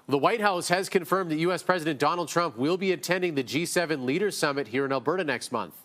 The White House has confirmed that U.S. President Donald Trump will be attending the G7 Leaders Summit here in Alberta next month.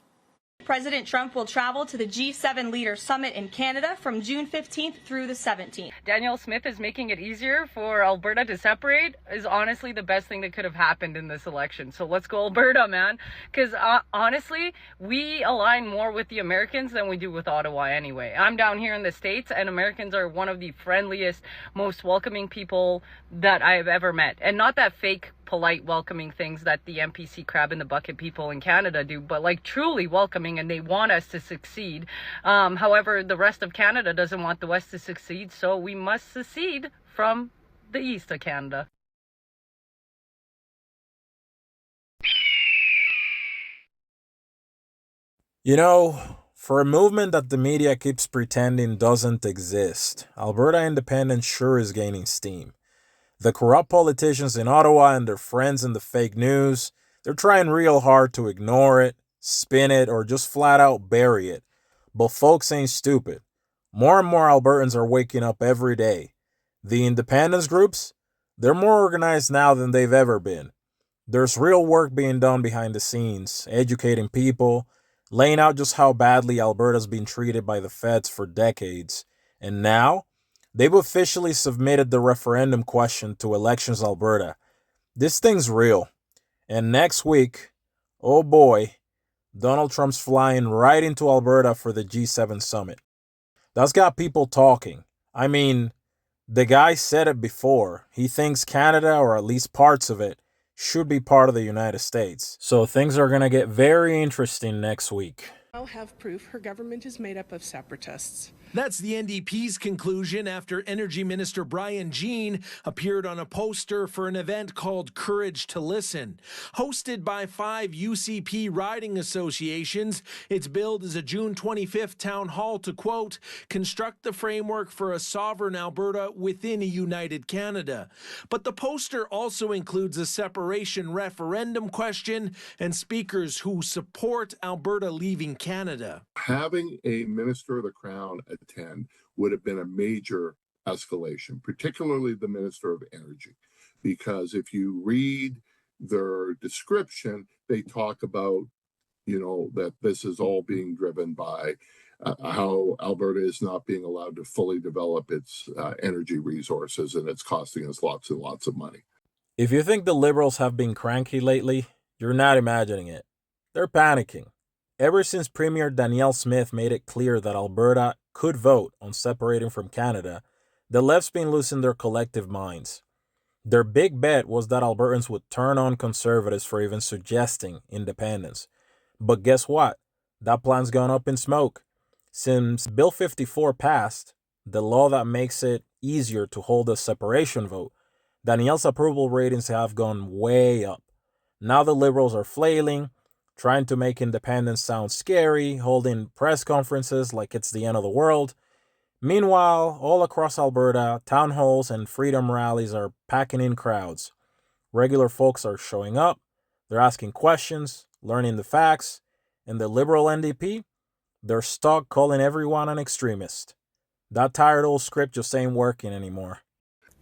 President Trump will travel to the G7 Leaders Summit in Canada from June 15th through the 17th. Danielle Smith is making it easier for Alberta to separate is honestly the best thing that could have happened in this election. So let's go Alberta, man. Because honestly, we align more with the Americans than we do with Ottawa anyway. I'm down here in the States and Americans are one of the friendliest, most welcoming people that I've ever met. And not that fake polite welcoming things that the NPC crab in the bucket people in Canada do, but like truly welcoming, and they want us to succeed. However, the rest of Canada doesn't want the West to succeed, so we must secede from the east of Canada. You know, for a movement that the media keeps pretending doesn't exist, Alberta independence sure is gaining steam. The corrupt politicians in Ottawa and their friends in the fake news, they're trying real hard to ignore it, spin it, or just flat out bury it. But folks ain't stupid. More and more Albertans are waking up every day. The independence groups, they're more organized now than they've ever been. There's real work being done behind the scenes, educating people, laying out just how badly Alberta's been treated by the feds for decades. And now, they've officially submitted the referendum question to Elections Alberta. This thing's real. And next week, oh boy, Donald Trump's flying right into Alberta for the G7 summit. That's got people talking. I mean, the guy said it before. He thinks Canada, or at least parts of it, should be part of the United States. So things are going to get very interesting next week. I'll have proof her government is made up of separatists. That's the NDP's conclusion after Energy Minister Brian Jean appeared on a poster for an event called Courage to Listen. Hosted by 5 UCP riding associations, it's billed as a June 25th town hall to, quote, construct the framework for a sovereign Alberta within a united Canada. But the poster also includes a separation referendum question and speakers who support Alberta leaving Canada. Having a Minister of the Crown attend would have been a major escalation, particularly the Minister of Energy, because if you read their description, they talk about, that this is all being driven by how Alberta is not being allowed to fully develop its energy resources, and it's costing us lots and lots of money. If you think the Liberals have been cranky lately, you're not imagining it. They're panicking. Ever since Premier Danielle Smith made it clear that Alberta could vote on separating from Canada, the left's been losing their collective minds. Their big bet was that Albertans would turn on conservatives for even suggesting independence. But guess what? That plan's gone up in smoke. Since Bill 54 passed, the law that makes it easier to hold a separation vote, Danielle's approval ratings have gone way up. Now the Liberals are flailing, trying to make independence sound scary, holding press conferences like it's the end of the world. Meanwhile, all across Alberta, town halls and freedom rallies are packing in crowds. Regular folks are showing up, they're asking questions, learning the facts, and the Liberal NDP, they're stuck calling everyone an extremist. That tired old script just ain't working anymore.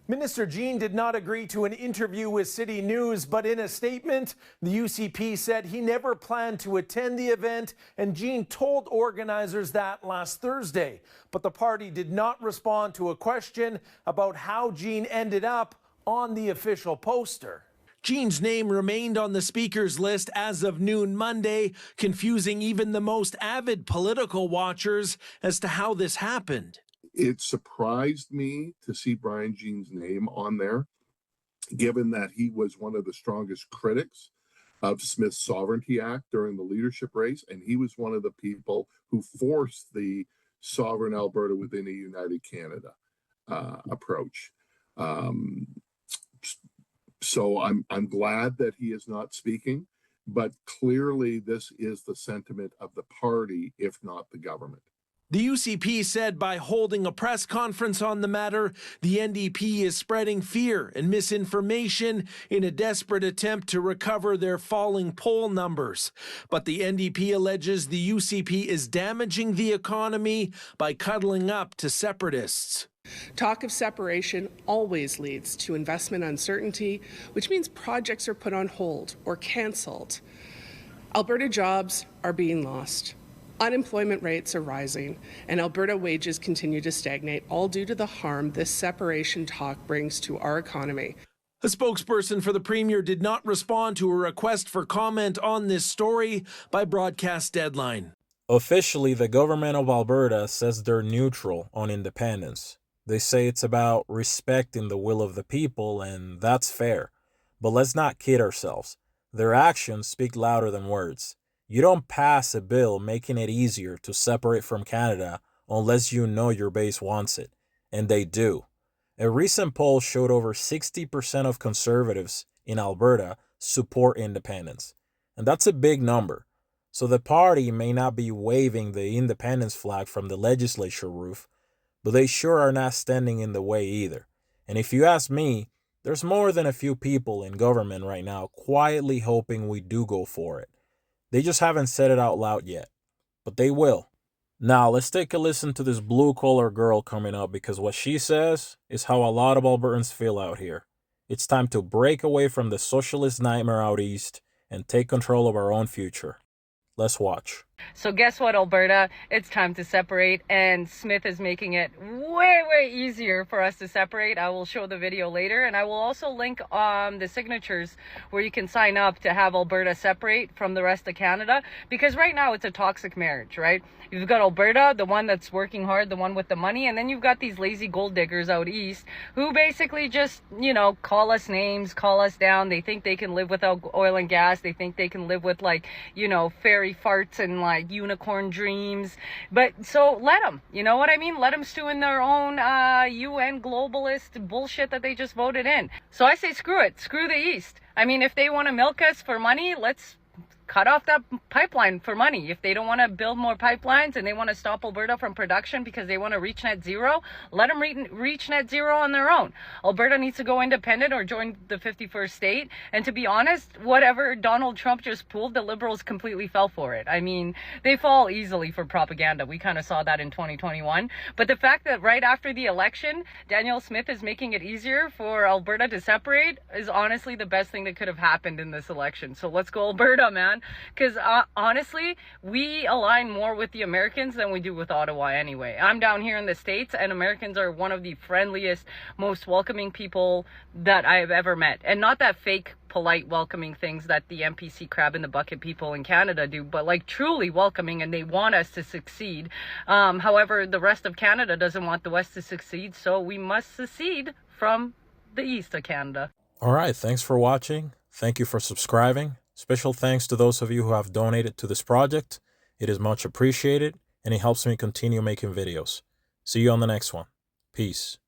Minister Jean did not agree to an interview with City News, but in a statement, the UCP said he never planned to attend the event, and Jean told organizers that last Thursday. But the party did not respond to a question about how Jean ended up on the official poster. Jean's name remained on the speaker's list as of noon Monday, confusing even the most avid political watchers as to how this happened. It surprised me to see Brian Jean's name on there, given that he was one of the strongest critics of Smith's Sovereignty Act during the leadership race, and he was one of the people who forced the sovereign Alberta within a united Canada approach. So I'm glad that he is not speaking, but clearly this is the sentiment of the party, if not the government. The UCP said by holding a press conference on the matter, the NDP is spreading fear and misinformation in a desperate attempt to recover their falling poll numbers. But the NDP alleges the UCP is damaging the economy by cuddling up to separatists. Talk of separation always leads to investment uncertainty, which means projects are put on hold or cancelled. Alberta jobs are being lost. Unemployment rates are rising, and Alberta wages continue to stagnate, all due to the harm this separation talk brings to our economy. A spokesperson for the Premier did not respond to a request for comment on this story by broadcast deadline. Officially, the government of Alberta says they're neutral on independence. They say it's about respecting the will of the people, and that's fair. But let's not kid ourselves. Their actions speak louder than words. You don't pass a bill making it easier to separate from Canada unless you know your base wants it. And they do. A recent poll showed over 60% of conservatives in Alberta support independence. And that's a big number. So the party may not be waving the independence flag from the legislature roof, but they sure are not standing in the way either. And if you ask me, there's more than a few people in government right now quietly hoping we do go for it. They just haven't said it out loud yet, but they will. Now, let's take a listen to this blue-collar girl coming up, because what she says is how a lot of Albertans feel out here. It's time to break away from the socialist nightmare out east and take control of our own future. Let's watch. So guess what, Alberta? It's time to separate, and Smith is making it way easier for us to separate. I will show the video later, and I will also link the signatures where you can sign up to have Alberta separate from the rest of Canada, because right now it's a toxic marriage, right? You've got Alberta, the one that's working hard, the one with the money, and then you've got these lazy gold diggers out east who basically just, call us names, call us down. They think they can live without oil and gas. They think they can live with fairy farts and unicorn dreams. But so let them, you know what I mean? Let them stew in their own UN globalist bullshit that they just voted in. So I say screw it. Screw the East. I mean, if they want to milk us for money, let's cut off that pipeline for money. If they don't want to build more pipelines and they want to stop Alberta from production because they want to reach net zero, let them reach net zero on their own. Alberta needs to go independent or join the 51st state. And to be honest, whatever Donald Trump just pulled, the Liberals completely fell for it. I mean, they fall easily for propaganda. We kind of saw that in 2021. But the fact that right after the election, Danielle Smith is making it easier for Alberta to separate is honestly the best thing that could have happened in this election. So let's go Alberta, man. Because honestly, we align more with the Americans than we do with Ottawa anyway. I'm down here in the States, and Americans are one of the friendliest, most welcoming people that I've ever met. And not that fake, polite, welcoming things that the NPC crab in the bucket people in Canada do, but truly welcoming, and they want us to succeed. However, the rest of Canada doesn't want the West to succeed, so we must secede from the East of Canada. All right, thanks for watching. Thank you for subscribing. Special thanks to those of you who have donated to this project. It is much appreciated, and it helps me continue making videos. See you on the next one. Peace.